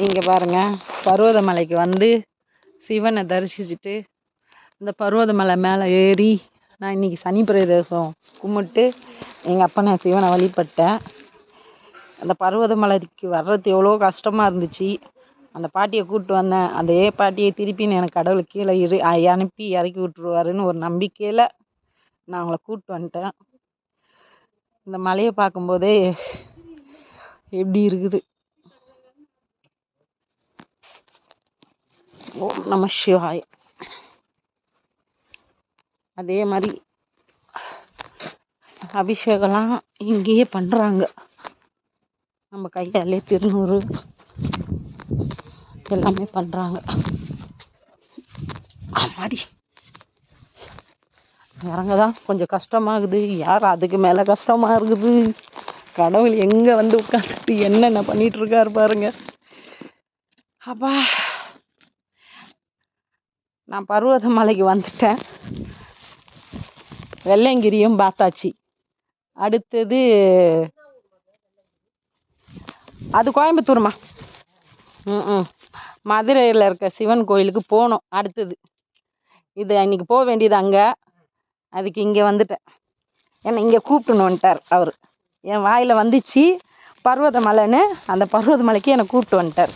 இங்கே பாருங்கள், பர்வதமலைக்கு வந்து சிவனை தரிசிச்சுட்டு இந்த பர்வதமலை மேலே ஏறி நான் இன்றைக்கி சனி பிரதோஷம் கும்பிட்டு எங்கள் அப்பனை சிவனை வழிபட்டேன். அந்த பர்வதமலைக்கு வர்றது எவ்வளோ கஷ்டமாக இருந்துச்சு. அந்த பாட்டியை கூப்பிட்டு வந்தேன். அதே பாட்டியை திருப்பின்னு எனக்கு கடவுள் கீழே அனுப்பி இறக்கி விட்டுருவாருன்னு ஒரு நம்பிக்கையில் நான் அவங்கள கூப்பிட்டு வந்துட்டேன். இந்த மலையை பார்க்கும்போதே எப்படி இருக்குது. ஓம் நம சிவாய. அதே மாதிரி அபிஷேகம்லாம் இங்கேயே பண்ணுறாங்க. நம்ம கையாலே திருநூறு எல்லாமே பண்ணுறாங்க. மாதிரி இறங்க தான் கொஞ்சம் கஷ்டமாகுது. யார் அதுக்கு மேலே கஷ்டமாக இருக்குது. கடவுள் எங்கே வந்து உட்காந்துட்டு என்னென்ன பண்ணிகிட்ருக்காரு பாருங்க. அப்பா, நான் பர்வதமலைக்கு வந்துட்டேன். வெள்ளையங்கிரியும் பார்த்தாச்சு. அடுத்தது அது கோயம்புத்தூர்மா. மதுரையில் இருக்க சிவன் கோயிலுக்கு போகணும். அடுத்தது இது அன்றைக்கி போக வேண்டியது அங்கே. அதுக்கு இங்கே வந்துட்டேன். என்னை இங்கே கூப்பிட்டுன்னு வந்துட்டார் அவர். என் வாயில் வந்துச்சு பர்வதமலைன்னு. அந்த பர்வதமலைக்கு என்னை கூப்பிட்டு வந்துட்டார்.